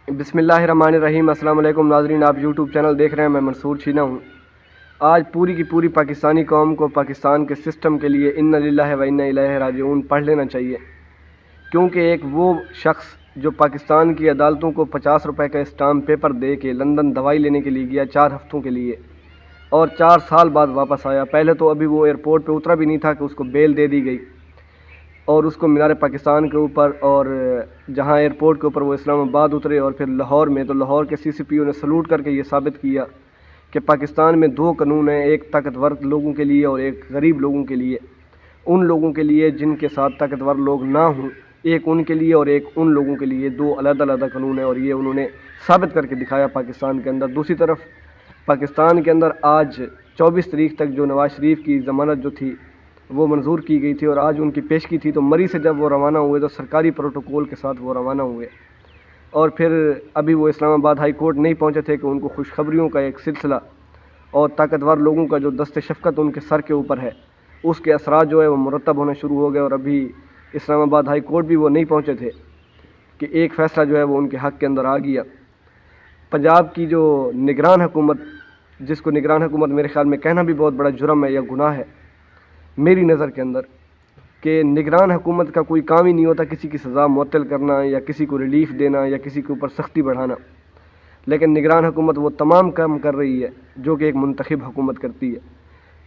بسم اللہ الرحمن الرحیم۔ السلام علیکم ناظرین، آپ یوٹیوب چینل دیکھ رہے ہیں، میں منصور چھینا ہوں۔ آج پوری کی پوری پاکستانی قوم کو پاکستان کے سسٹم کے لیے انا للہ و انا الیہ راجعون پڑھ لینا چاہیے، کیونکہ ایک وہ شخص جو پاکستان کی عدالتوں کو 50 روپے کا اسٹامپ پیپر دے کے لندن دوائی لینے کے لیے گیا 4 ہفتوں کے لیے، اور 4 سال بعد واپس آیا۔ پہلے تو ابھی وہ ایئرپورٹ پہ اترا بھی نہیں تھا کہ اس کو بیل دے دی گئی، اور اس کو مینار پاکستان کے اوپر، اور جہاں ایئرپورٹ کے اوپر وہ اسلام آباد اترے اور پھر لاہور میں، تو لاہور کے سی سی پی او نے سلوٹ کر کے یہ ثابت کیا کہ پاکستان میں 2 قانون ہیں، ایک طاقتور لوگوں کے لیے اور ایک غریب لوگوں کے لیے۔ ان لوگوں کے لیے جن کے ساتھ طاقتور لوگ نہ ہوں، ایک ان کے لیے اور ایک ان لوگوں کے لیے، 2 علیحدہ قانون ہیں، اور یہ انہوں نے ثابت کر کے دکھایا پاکستان کے اندر۔ دوسری طرف پاکستان کے اندر آج 24 تاریخ تک جو نواز شریف کی ضمانت جو تھی وہ منظور کی گئی تھی، اور آج ان کی پیشگی تھی، تو مری سے جب وہ روانہ ہوئے تو سرکاری پروٹوکول کے ساتھ وہ روانہ ہوئے، اور پھر ابھی وہ اسلام آباد ہائی کورٹ نہیں پہنچے تھے کہ ان کو خوشخبریوں کا ایک سلسلہ اور طاقتور لوگوں کا جو دست شفقت ان کے سر کے اوپر ہے، اس کے اثرات جو ہے وہ مرتب ہونے شروع ہو گئے، اور ابھی اسلام آباد ہائی کورٹ بھی وہ نہیں پہنچے تھے کہ ایک فیصلہ جو ہے وہ ان کے حق کے اندر آ گیا۔ پنجاب کی جو نگران حکومت، جس کو نگران حکومت میرے خیال میں کہنا بھی بہت بڑا جرم ہے یا گناہ ہے میری نظر کے اندر، کہ نگران حکومت کا کوئی کام ہی نہیں ہوتا کسی کی سزا معطل کرنا یا کسی کو ریلیف دینا یا کسی کے اوپر سختی بڑھانا، لیکن نگران حکومت وہ تمام کام کر رہی ہے جو کہ ایک منتخب حکومت کرتی ہے۔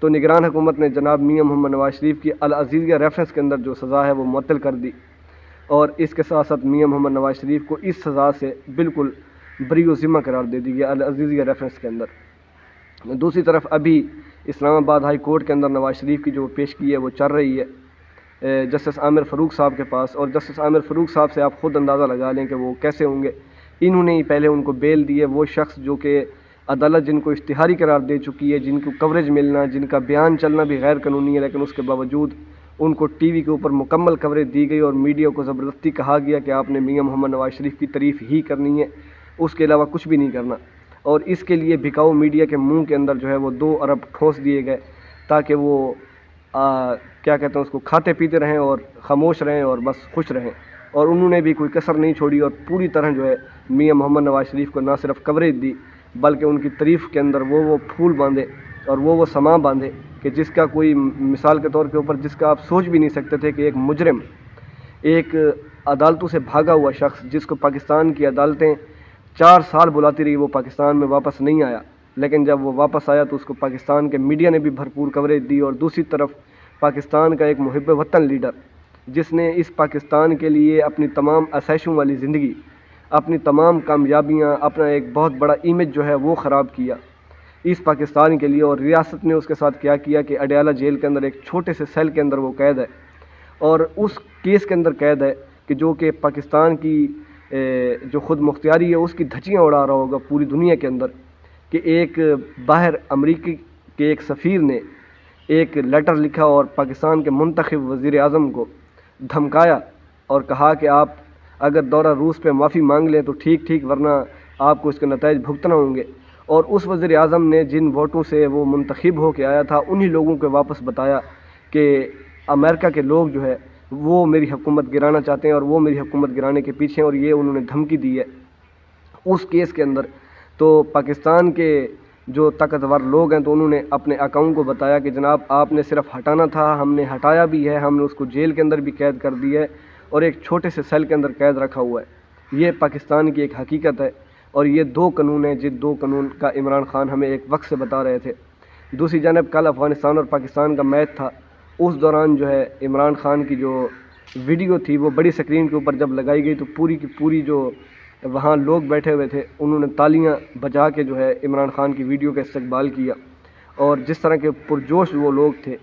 تو نگران حکومت نے جناب میاں محمد نواز شریف کی العزیزیہ ریفرنس کے اندر جو سزا ہے وہ معطل کر دی، اور اس کے ساتھ ساتھ میاں محمد نواز شریف کو اس سزا سے بالکل بری و ذمہ قرار دے دی گیا العزیزیہ ریفرنس کے اندر۔ دوسری طرف ابھی اسلام آباد ہائی کورٹ کے اندر نواز شریف کی جو پیشگی ہے وہ چل رہی ہے جسٹس عامر فاروق صاحب کے پاس، اور جسٹس عامر فاروق صاحب سے آپ خود اندازہ لگا لیں کہ وہ کیسے ہوں گے۔ انہوں نے ہی پہلے ان کو بیل دی ہے، وہ شخص جو کہ عدالت جن کو اشتہاری قرار دے چکی ہے، جن کو کوریج ملنا، جن کا بیان چلنا بھی غیر قانونی ہے، لیکن اس کے باوجود ان کو ٹی وی کے اوپر مکمل کوریج دی گئی اور میڈیا کو زبردستی کہا گیا کہ آپ نے میاں محمد نواز شریف کی تعریف ہی کرنی ہے، اس کے علاوہ کچھ بھی نہیں کرنا، اور اس کے لیے بھکاؤ میڈیا کے منہ کے اندر جو ہے وہ 2 ارب ٹھونس دیے گئے تاکہ وہ کیا کہتے ہیں اس کو کھاتے پیتے رہیں اور خاموش رہیں اور بس خوش رہیں، اور انہوں نے بھی کوئی کسر نہیں چھوڑی، اور پوری طرح جو ہے میاں محمد نواز شریف کو نہ صرف کوریج دی بلکہ ان کی تعریف کے اندر وہ پھول باندھے اور وہ سماں باندھے کہ جس کا کوئی مثال کے طور کے اوپر جس کا آپ سوچ بھی نہیں سکتے تھے کہ ایک مجرم، ایک عدالتوں سے بھاگا ہوا شخص جس کو پاکستان کی عدالتیں 4 سال بلاتی رہی، وہ پاکستان میں واپس نہیں آیا، لیکن جب وہ واپس آیا تو اس کو پاکستان کے میڈیا نے بھی بھرپور کوریج دی، اور دوسری طرف پاکستان کا ایک محب وطن لیڈر جس نے اس پاکستان کے لیے اپنی تمام آسائشوں والی زندگی، اپنی تمام کامیابیاں، اپنا ایک بہت بڑا امیج جو ہے وہ خراب کیا اس پاکستان کے لیے، اور ریاست نے اس کے ساتھ کیا کہ اڈیالہ جیل کے اندر ایک چھوٹے سے سیل کے اندر وہ قید ہے، اور اس کیس کے اندر قید ہے کہ جو کہ پاکستان کی جو خود مختاری ہے اس کی دھچیاں اڑا رہا ہوگا پوری دنیا کے اندر، کہ ایک باہر امریکی کے ایک سفیر نے ایک لیٹر لکھا اور پاکستان کے منتخب وزیر اعظم کو دھمکایا اور کہا کہ آپ اگر دورہ روس پہ معافی مانگ لیں تو ٹھیک، ورنہ آپ کو اس کے نتائج بھگتنا ہوں گے، اور اس وزیر اعظم نے جن ووٹوں سے وہ منتخب ہو کے آیا تھا انہی لوگوں کو واپس بتایا کہ امریکہ کے لوگ جو ہے وہ میری حکومت گرانا چاہتے ہیں اور وہ میری حکومت گرانے کے پیچھے ہیں، اور یہ انہوں نے دھمکی دی ہے اس کیس کے اندر۔ تو پاکستان کے جو طاقتور لوگ ہیں تو انہوں نے اپنے اکاؤنٹ کو بتایا کہ جناب آپ نے صرف ہٹانا تھا، ہم نے ہٹایا بھی ہے، ہم نے اس کو جیل کے اندر بھی قید کر دی ہے اور ایک چھوٹے سے سیل کے اندر قید رکھا ہوا ہے۔ یہ پاکستان کی ایک حقیقت ہے، اور یہ 2 قانون ہیں جن 2 قانون کا عمران خان ہمیں ایک وقت سے بتا رہے تھے۔ دوسری جانب کل افغانستان اور پاکستان کا میچ تھا، اس دوران جو ہے عمران خان کی جو ویڈیو تھی وہ بڑی سکرین کے اوپر جب لگائی گئی تو پوری کی پوری جو وہاں لوگ بیٹھے ہوئے تھے انہوں نے تالیاں بجا کے جو ہے عمران خان کی ویڈیو کا استقبال کیا، اور جس طرح کے پرجوش وہ لوگ تھے،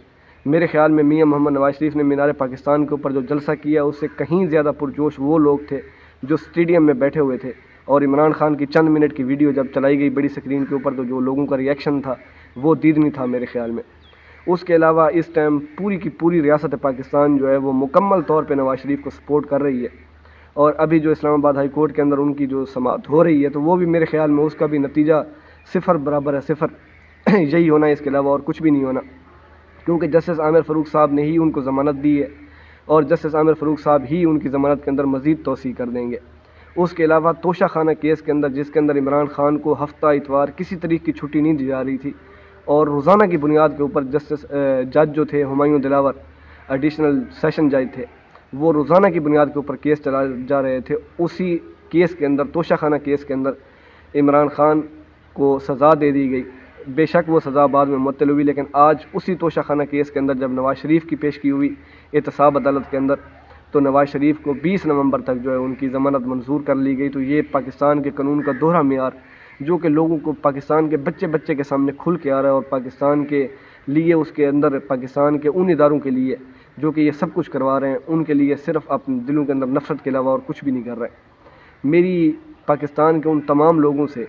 میرے خیال میں میاں محمد نواز شریف نے مینار پاکستان کے اوپر جو جلسہ کیا اس سے کہیں زیادہ پرجوش وہ لوگ تھے جو اسٹیڈیم میں بیٹھے ہوئے تھے، اور عمران خان کی چند منٹ کی ویڈیو جب چلائی گئی بڑی سکرین کے اوپر تو جو لوگوں کا ری ایکشن تھا وہ دیدنی تھا میرے خیال میں۔ اس کے علاوہ اس ٹائم پوری کی پوری ریاست پاکستان جو ہے وہ مکمل طور پہ نواز شریف کو سپورٹ کر رہی ہے، اور ابھی جو اسلام آباد ہائی کورٹ کے اندر ان کی جو سماعت ہو رہی ہے تو وہ بھی میرے خیال میں اس کا بھی نتیجہ 0 برابر ہے 0 یہی ہونا ہے، اس کے علاوہ اور کچھ بھی نہیں ہونا، کیونکہ جسٹس عامر فاروق صاحب نے ہی ان کو ضمانت دی ہے، اور جسٹس عامر فاروق صاحب ہی ان کی ضمانت کے اندر مزید توسیع کر دیں گے۔ اس کے علاوہ توشہ خانہ کیس کے اندر، جس کے اندر عمران خان کو ہفتہ اتوار کسی طریقے کی چھٹی نہیں دی جا رہی تھی، اور روزانہ کی بنیاد کے اوپر جج جو تھے ہمایوں دلاور ایڈیشنل سیشن جج تھے، وہ روزانہ کی بنیاد کے اوپر کیس چلائے جا رہے تھے۔ اسی کیس کے اندر، توشہ خانہ کیس کے اندر عمران خان کو سزا دے دی گئی۔ بے شک وہ سزا بعد میں معطل ہوئی، لیکن آج اسی توشہ خانہ کیس کے اندر جب نواز شریف کی پیشگی ہوئی احتساب عدالت کے اندر، تو نواز شریف کو 20 نومبر تک جو ہے ان کی ضمانت منظور کر لی گئی۔ تو یہ پاکستان کے قانون کا دوہرا معیار جو کہ لوگوں کو پاکستان کے بچے کے سامنے کھل کے آ رہا ہے، اور پاکستان کے لیے، اس کے اندر پاکستان کے ان اداروں کے لیے جو کہ یہ سب کچھ کروا رہے ہیں، ان کے لیے صرف اپنے دلوں کے اندر نفرت کے علاوہ اور کچھ بھی نہیں کر رہے۔ میری پاکستان کے ان تمام لوگوں سے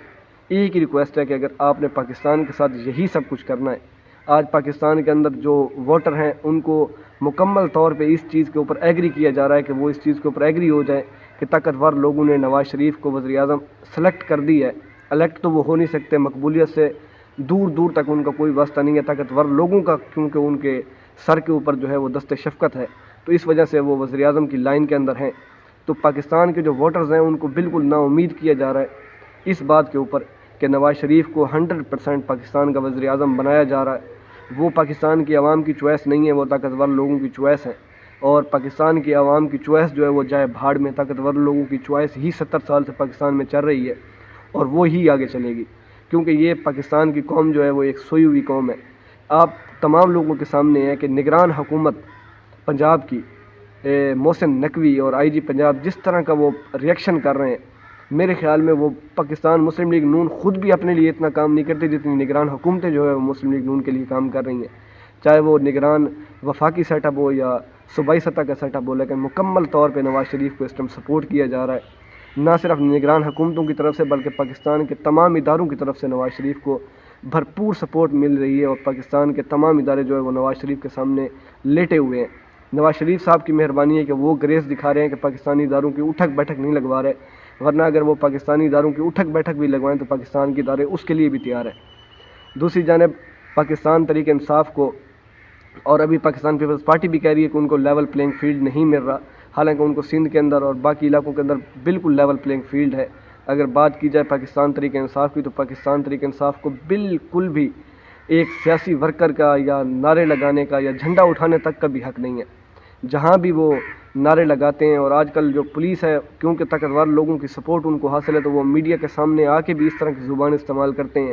ایک ہی ریکویسٹ ہے کہ اگر آپ نے پاکستان کے ساتھ یہی سب کچھ کرنا ہے، آج پاکستان کے اندر جو ووٹر ہیں ان کو مکمل طور پہ اس چیز کے اوپر ایگری کیا جا رہا ہے کہ وہ اس چیز کے اوپر ایگری ہو جائے کہ طاقتور لوگوں نے نواز شریف کو وزیر اعظم سلیکٹ کر دی ہے۔ الیکٹ تو وہ ہو نہیں سکتے، مقبولیت سے دور دور تک ان کا کوئی واسطہ نہیں ہے، طاقتور لوگوں کا کیونکہ ان کے سر کے اوپر جو ہے وہ دست شفقت ہے، تو اس وجہ سے وہ وزیر اعظم کی لائن کے اندر ہیں۔ تو پاکستان کے جو ووٹرز ہیں ان کو بالکل نا امید کیا جا رہا ہے اس بات کے اوپر کہ نواز شریف کو 100% پاکستان کا وزیر اعظم بنایا جا رہا ہے۔ وہ پاکستان کی عوام کی چوائس نہیں ہے، وہ طاقتور لوگوں کی چوائس ہے، اور پاکستان کی عوام کی چوائس جو ہے وہ جائے بھاڑ میں۔ طاقتور لوگوں کی چوائس ہی 70 سال سے پاکستان میں چل رہی ہے، اور وہ ہی آگے چلے گی، کیونکہ یہ پاکستان کی قوم جو ہے وہ ایک سوئی ہوئی قوم ہے۔ آپ تمام لوگوں کے سامنے ہے کہ نگران حکومت پنجاب کی محسن نقوی اور آئی جی پنجاب جس طرح کا وہ ریئیکشن کر رہے ہیں، میرے خیال میں وہ پاکستان مسلم لیگ نون خود بھی اپنے لیے اتنا کام نہیں کرتی جتنی نگران حکومتیں جو ہے وہ مسلم لیگ نون کے لیے کام کر رہی ہیں، چاہے وہ نگران وفاقی سیٹ اپ ہو یا صوبائی سطح کا سیٹ اپ ہو۔ لیکن مکمل طور پہ نواز شریف کو اس ٹائم سپورٹ کیا جا رہا ہے، نہ صرف نگران حکومتوں کی طرف سے بلکہ پاکستان کے تمام اداروں کی طرف سے نواز شریف کو بھرپور سپورٹ مل رہی ہے، اور پاکستان کے تمام ادارے جو ہے وہ نواز شریف کے سامنے لیٹے ہوئے ہیں۔ نواز شریف صاحب کی مہربانی ہے کہ وہ گریز دکھا رہے ہیں کہ پاکستانی اداروں کی اٹھک بیٹھک نہیں لگوا رہے، ورنہ اگر وہ پاکستانی اداروں کی اٹھک بیٹھک بھی لگوائیں تو پاکستان کے ادارے اس کے لیے بھی تیار ہیں۔ دوسری جانب پاکستان تحریک انصاف کو، اور ابھی پاکستان پیپلز پارٹی بھی کہہ رہی ہے کہ ان کو لیول پلینگ فیلڈ نہیں مل رہا، حالانکہ ان کو سندھ کے اندر اور باقی علاقوں کے اندر بالکل لیول پلینگ فیلڈ ہے۔ اگر بات کی جائے پاکستان تحریک انصاف کی، تو پاکستان تحریک انصاف کو بالکل بھی ایک سیاسی ورکر کا یا نعرے لگانے کا یا جھنڈا اٹھانے تک کا بھی حق نہیں ہے۔ جہاں بھی وہ نعرے لگاتے ہیں، اور آج کل جو پولیس ہے کیونکہ طاقتور لوگوں کی سپورٹ ان کو حاصل ہے، تو وہ میڈیا کے سامنے آ کے بھی اس طرح کی زبان استعمال کرتے ہیں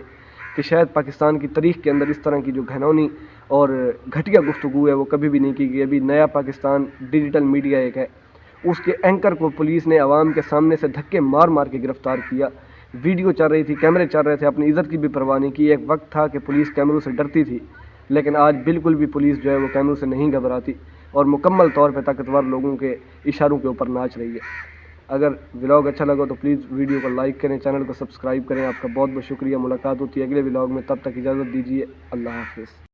کہ شاید پاکستان کی تاریخ کے اندر اس طرح کی جو گھنونی اور گھٹیا گفتگو ہے وہ کبھی بھی نہیں کی گئی۔ ابھی نیا پاکستان ڈیجیٹل میڈیا ایک ہے، اس کے اینکر کو پولیس نے عوام کے سامنے سے دھکے مار مار کے گرفتار کیا۔ ویڈیو چل رہی تھی، کیمرے چل رہے تھے، اپنی عزت کی بھی پرواہ نہیں کی۔ ایک وقت تھا کہ پولیس کیمروں سے ڈرتی تھی، لیکن آج بالکل بھی پولیس جو ہے وہ کیمروں سے نہیں گھبراتی، اور مکمل طور پہ طاقتور لوگوں کے اشاروں کے اوپر ناچ رہی ہے۔ اگر ولاگ اچھا لگا تو پلیز ویڈیو کو لائک کریں، چینل کو سبسکرائب کریں۔ آپ کا بہت بہت شکریہ۔ ملاقات ہوتی ہے اگلے ولاگ میں، تب تک اجازت دیجیے، اللہ حافظ۔